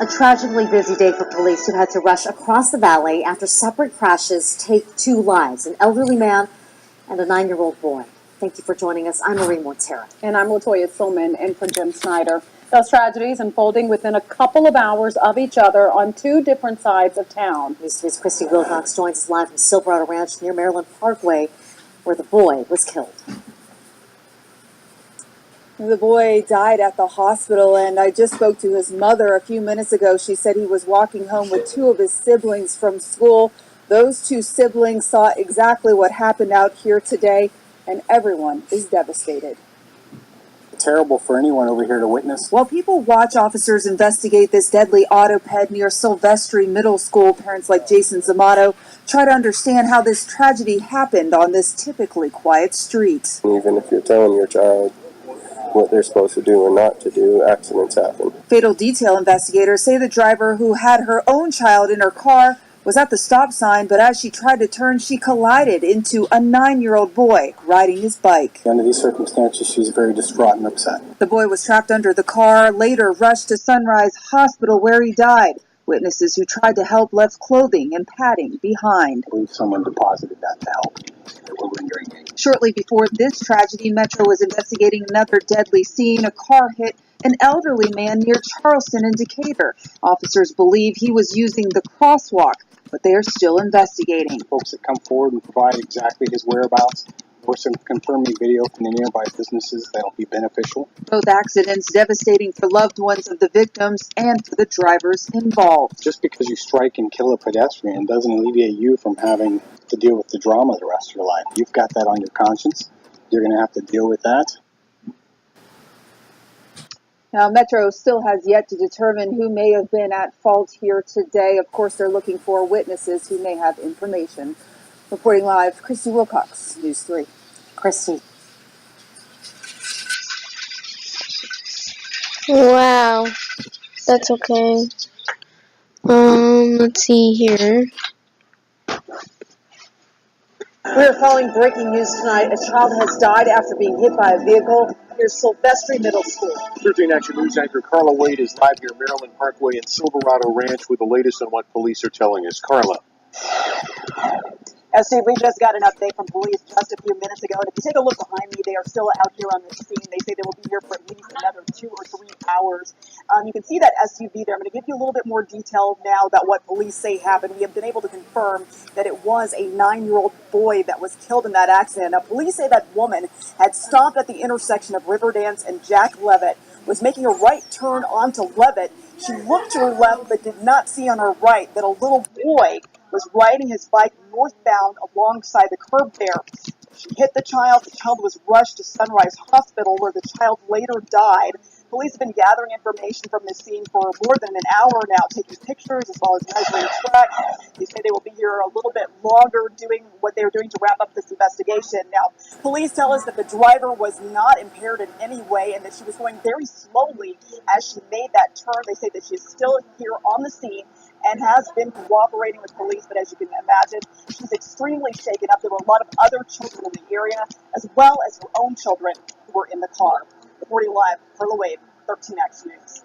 A tragically busy day for police who had to rush across the valley after separate crashes take 2 lives, an elderly man and a 9-year-old boy. Thank you for joining us. I'm Marie Montero. And I'm Latoya Silman in for Jim Snyder. Those tragedies unfolding within a couple of hours of each other on 2 different sides of town. News 3's Christy Wilcox joins us live from Silverado Ranch near Maryland Parkway, where the boy was killed. The boy died at the hospital, and I just spoke to his mother a few minutes ago. She said he was walking home with 2 of his siblings from school. Those 2 siblings saw exactly what happened out here today, and everyone is devastated. Terrible for anyone over here to witness. While people watch officers investigate this deadly autoped near Silvestri Middle School, parents like Jason Zamato try to understand how this tragedy happened on this typically quiet street. Even if you're telling your child what they're supposed to do or not to do, accidents happen. Fatal detail investigators say the driver, who had her own child in her car, was at the stop sign, but as she tried to turn, she collided into a 9-year-old boy riding his bike. Under these circumstances, she's very distraught and upset. The boy was trapped under the car, later rushed to Sunrise Hospital where he died. Witnesses who tried to help left clothing and padding behind. I believe someone deposited that to help. They were lingering. Shortly before this tragedy, Metro was investigating another deadly scene. A car hit an elderly man near Charleston in Decatur. Officers believe he was using the crosswalk, but they are still investigating. Folks that come forward and provide exactly his whereabouts or some confirming video from the nearby businesses, that'll be beneficial. Both accidents devastating for loved ones of the victims and for the drivers involved. Just because you strike and kill a pedestrian doesn't alleviate you from having to deal with the drama the rest of your life. You've got that on your conscience. You're going to have to deal with that. Now, Metro still has yet to determine who may have been at fault here today. Of course, they're looking for witnesses who may have information. Reporting live, Christy Wilcox, News 3. Christy. Wow, that's okay. Let's see here. We're following breaking news tonight. A child has died after being hit by a vehicle near Silvestri Middle School. 13 Action News anchor Carla Wade is live near Maryland Parkway and Silverado Ranch with the latest on what police are telling us. Carla. Steve, we just got an update from police just a few minutes ago, and if you take a look behind me, they are still out here on the scene. They say they will be here for at least another 2 or 3 hours. You can see that SUV there. I'm going to give you a little bit more detail now about what police say happened. We have been able to confirm that it was a 9-year-old boy that was killed in that accident. Now, police say that woman had stopped at the intersection of Riverdance and Jack Levitt, was making a right turn onto Levitt. She looked to her left but did not see on her right that a little boy was riding his bike northbound alongside the curb there. She hit the child. The child was rushed to Sunrise Hospital, where the child later died. Police have been gathering information from this scene for more than an hour now, taking pictures as well as measuring tracks. They say they will be here a little bit longer doing what they're doing to wrap up this investigation. Now, police tell us that the driver was not impaired in any way and that she was going very slowly as she made that turn. They say that she is still here on the scene and has been cooperating with police, but as you can imagine, she's extremely shaken up. There were a lot of other children in the area, as well as her own children who were in the car. Reporting live, Carla Wade, 13 Action News.